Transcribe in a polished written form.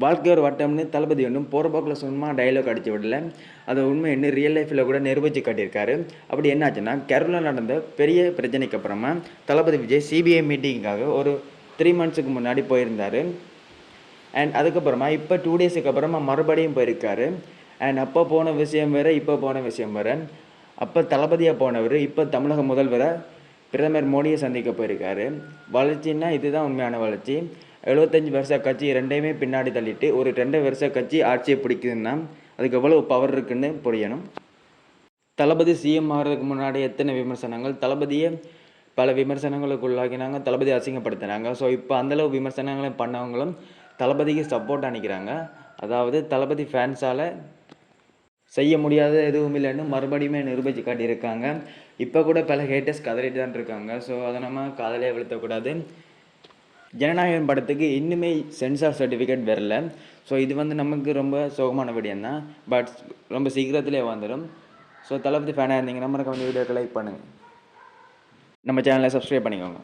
வாழ்க்கை ஒரு வட்டம்னு தளபதி ஒன்றும் போகிற போக்கில் சும்மா டைலாக் அடித்து விடல. அதை உண்மைன்னு ரியல் லைஃப்பில் கூட நிரூபித்து காட்டியிருக்காரு. அப்படி என்னாச்சுன்னா, கேரளாவில் நடந்த பெரிய பிரச்சனைக்கு அப்புறமா தளபதி விஜய் சிபிஐ மீட்டிங்காக ஒரு 3 மந்த்ஸுக்கு முன்னாடி போயிருந்தார். அண்ட் அதுக்கப்புறமா இப்போ 2 டேஸுக்கு அப்புறமா மறுபடியும் போயிருக்காரு. அண்ட் அப்போ போன விஷயம் வேறு, இப்போ போன விஷயம் வேறு. அப்போ தளபதியாக போனவர் இப்போ தமிழக முதல்வரை பிரதமர் மோடியை சந்திக்க போயிருக்காரு. வளர்ச்சின்னா இதுதான் உண்மையான வளர்ச்சி. 75 வருஷ கட்சி ரெண்டையுமே பின்னாடி தள்ளிட்டு ஒரு 2 வருஷ கட்சி ஆட்சியை பிடிக்குதுன்னா அதுக்கு எவ்வளோ பவர் இருக்குன்னு புரியணும். தளபதி சிஎம் ஆகிறதுக்கு முன்னாடி எத்தனை விமர்சனங்கள், தளபதியை பல விமர்சனங்களுக்கு உள்ளாக்கினாங்க, தளபதி அசிங்கப்படுத்தினாங்க. ஸோ இப்போ அந்தளவு விமர்சனங்களை பண்ணவங்களும் தளபதிக்கு சப்போர்ட்டாக நிற்கிறாங்க. அதாவது தளபதி ஃபேன்ஸால் செய்ய முடியாத எதுவும் இல்லைன்னு மறுபடியுமே நிரூபித்து காட்டியிருக்காங்க. இப்போ கூட பல ஹேட்டர்ஸ் கதறிட்டு தான் இருக்காங்க. ஸோ அதை நம்ம காதலே வெளுத்தக்கூடாது. ஜனநாயகம் படத்துக்கு இன்னுமே சென்சார் சர்டிஃபிகேட் வரல. ஸோ இது நமக்கு ரொம்ப சோகமான விடயம் தான். பட் ரொம்ப சீக்கிரத்திலே வந்துடும். ஸோ தளபதி ஃபேனாக இருந்தீங்கன்னா மறக்காம வீடியோக்கு லைக் பண்ணுங்கள், நம்ம சேனலை சப்ஸ்கிரைப் பண்ணிக்கோங்க.